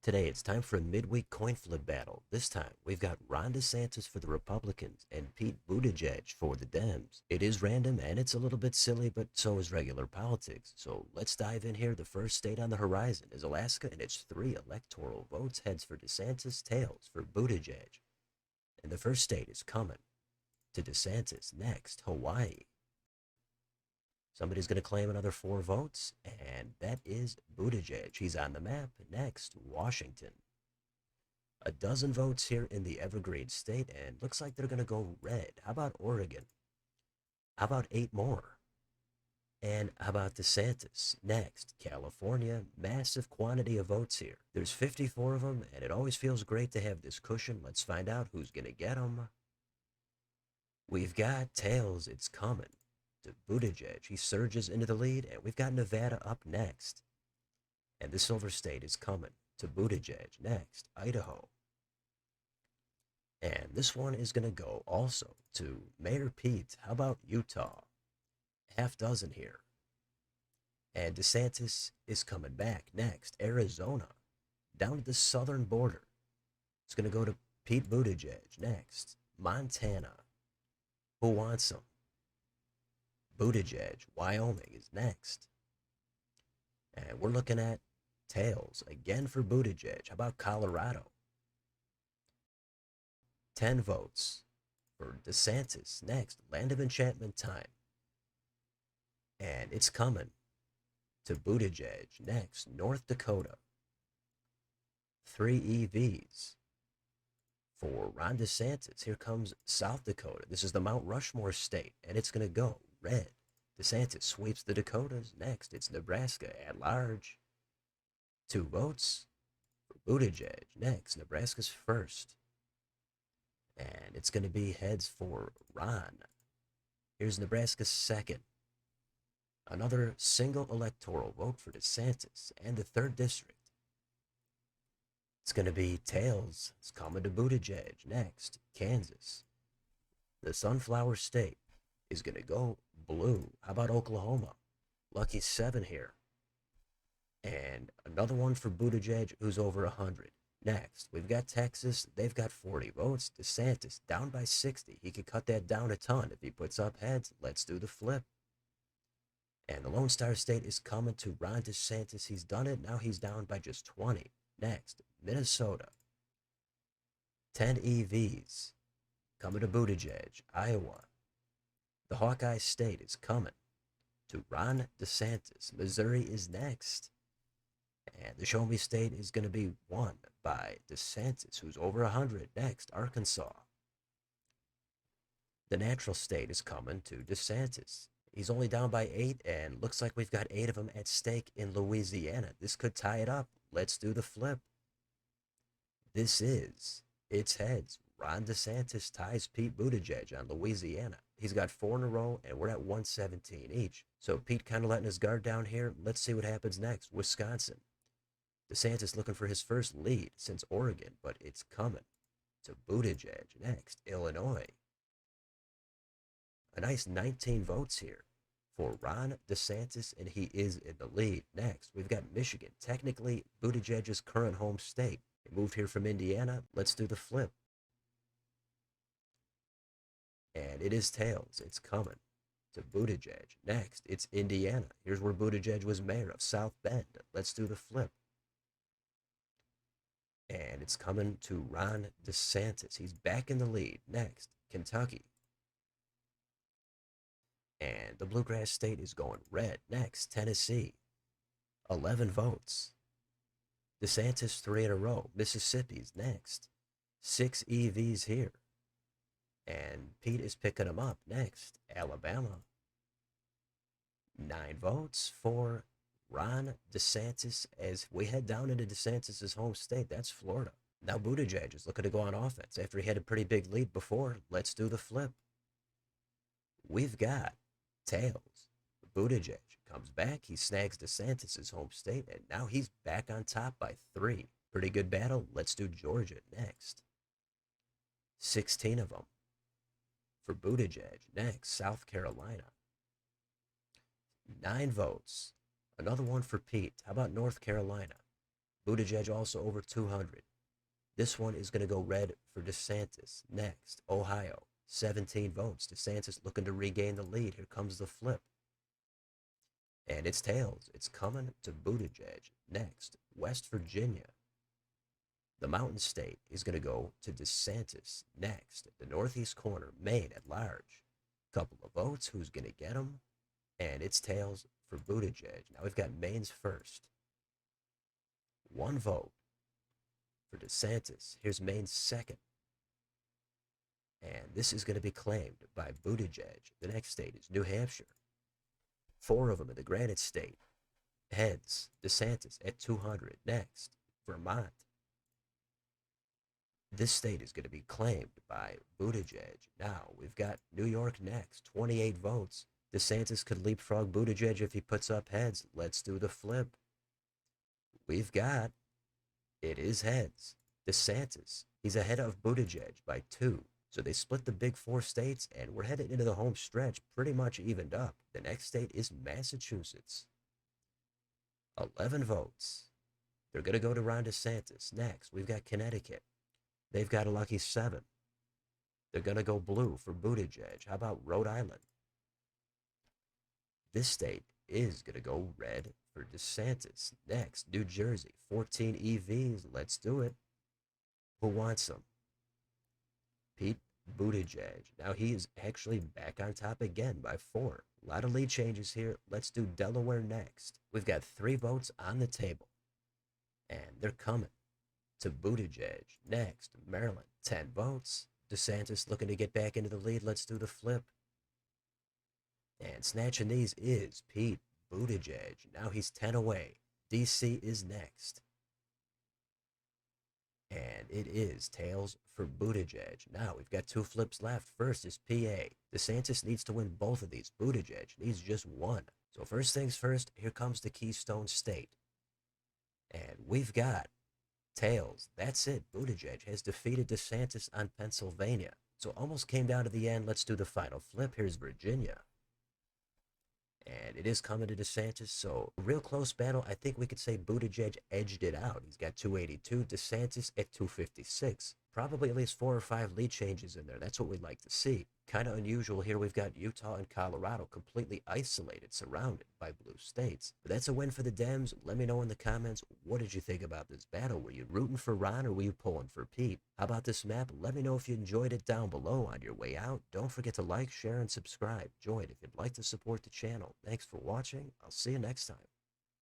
Today, it's time for a midweek coin flip battle. This time, we've got Ron DeSantis for the Republicans and Pete Buttigieg for the Dems. It is random and it's a little bit silly, but so is regular politics. So let's dive in here. The first state on the horizon is Alaska, and it's 3 electoral votes. Heads for DeSantis, tails for Buttigieg. And the first state is coming to DeSantis. Next, Hawaii. Somebody's going to claim another 4 votes, and that is Buttigieg. He's on the map. Next, Washington. A dozen votes here in the Evergreen State, and looks like they're going to go red. How about Oregon? How about 8 more? And how about DeSantis? Next, California. Massive quantity of votes here. There's 54 of them, and it always feels great to have this cushion. Let's find out who's going to get them. We've got tails. It's coming to Buttigieg. He surges into the lead, and we've got Nevada up next. And the Silver State is coming to Buttigieg. Next, Idaho. And this one is going to go also to Mayor Pete. How about Utah? Half dozen here. And DeSantis is coming back. Next, Arizona. Down to the southern border. It's going to go to Pete Buttigieg. Next, Montana. Who wants him? Buttigieg. Wyoming is next. And we're looking at tails again for Buttigieg. How about Colorado? 10 votes for DeSantis. Next, Land of Enchantment time. And it's coming to Buttigieg. Next, North Dakota. 3 EVs for Ron DeSantis. Here comes South Dakota. This is the Mount Rushmore state, and it's going to go red. DeSantis sweeps the Dakotas. Next, it's Nebraska at large. 2 votes for Buttigieg. Next, Nebraska's first. And it's going to be heads for Ron. Here's Nebraska's second. Another single electoral vote for DeSantis and the 3rd district. It's going to be tails. It's coming to Buttigieg. Next, Kansas. The Sunflower State is going to go blue. How about Oklahoma? Lucky 7 here. And another one for Buttigieg, who's over 100. Next, we've got Texas. They've got 40 votes. DeSantis down by 60. He could cut that down a ton if he puts up heads. Let's do the flip. And the Lone Star State is coming to Ron DeSantis. He's done it. Now he's down by just 20. Next, Minnesota. 10 EVs coming to Buttigieg. Iowa. The Hawkeye State is coming to Ron DeSantis. Missouri is next. And the Show Me State is going to be won by DeSantis, who's over 100. Next, Arkansas. The Natural State is coming to DeSantis. He's only down by 8, and looks like we've got 8 of them at stake in Louisiana. This could tie it up. Let's do the flip. It's heads. Ron DeSantis ties Pete Buttigieg on Louisiana. He's got 4 in a row, and we're at 117 each. So Pete kind of letting his guard down here. Let's see what happens next. Wisconsin. DeSantis looking for his first lead since Oregon, but it's coming to Buttigieg. Next, Illinois. A nice 19 votes here for Ron DeSantis, and he is in the lead. Next, we've got Michigan, technically Buttigieg's current home state. He moved here from Indiana. Let's do the flip. And it is tails. It's coming to Buttigieg. Next, it's Indiana. Here's where Buttigieg was mayor of South Bend. Let's do the flip. And it's coming to Ron DeSantis. He's back in the lead. Next, Kentucky. And the Bluegrass State is going red. Next, Tennessee. 11 votes. DeSantis 3 in a row. Mississippi's next. 6 EVs here. And Pete is picking them up. Next, Alabama. 9 votes for Ron DeSantis as we head down into DeSantis' home state. That's Florida. Now Buttigieg is looking to go on offense after he had a pretty big lead before. Let's do the flip. We've got tails. Buttigieg comes back. He snags DeSantis' home state, and now he's back on top by 3. Pretty good battle. Let's do Georgia next. 16 of them for Buttigieg. Next, South Carolina. 9 votes. Another one for Pete. How about North Carolina? Buttigieg also over 200. This one is going to go red for DeSantis. Next, Ohio, 17 votes. DeSantis looking to regain the lead. Here comes the flip. And it's tails. It's coming to Buttigieg. Next, West Virginia. The Mountain State is going to go to DeSantis. Next, the Northeast corner, Maine at large. Couple of votes. Who's going to get them? And it's tails for Buttigieg. Now we've got Maine's first. One vote for DeSantis. Here's Maine's second. And this is going to be claimed by Buttigieg. The next state is New Hampshire. 4 of them in the Granite State. Heads, DeSantis at 200. Next, Vermont. This state is going to be claimed by Buttigieg. Now, we've got New York next. 28 votes. DeSantis could leapfrog Buttigieg if he puts up heads. Let's do the flip. We've got, it is heads. DeSantis, he's ahead of Buttigieg by 2. So they split the big 4 states, and we're headed into the home stretch pretty much evened up. The next state is Massachusetts. 11 votes. They're going to go to Ron DeSantis. Next, we've got Connecticut. They've got a lucky 7. They're going to go blue for Buttigieg. How about Rhode Island? This state is going to go red for DeSantis. Next, New Jersey. 14 EVs. Let's do it. Who wants them? Pete Buttigieg. Now he is actually back on top again by 4. A lot of lead changes here. Let's do Delaware next. We've got 3 votes on the table. And they're coming to Buttigieg. Next, Maryland. 10 votes. DeSantis looking to get back into the lead. Let's do the flip. And snatching these is Pete Buttigieg. Now he's 10 away. DC is next. And it is tails for Buttigieg. Now we've got 2 flips left. First is PA. DeSantis needs to win both of these. Buttigieg needs just 1. So first things first, here comes the Keystone State. And we've got tails. That's it. Buttigieg has defeated DeSantis on Pennsylvania. So almost came down to the end. Let's do the final flip. Here's Virginia. And it is coming to DeSantis, so a real close battle. I think we could say Buttigieg edged it out. He's got 282, DeSantis at 256. Probably at least 4 or 5 lead changes in there. That's what we'd like to see. Kind of unusual here. We've got Utah and Colorado completely isolated, surrounded by blue states. But that's a win for the Dems. Let me know in the comments, what did you think about this battle? Were you rooting for Ron or were you pulling for Pete? How about this map? Let me know if you enjoyed it down below on your way out. Don't forget to like, share, and subscribe. Join if you'd like to support the channel. Thanks for watching. I'll see you next time.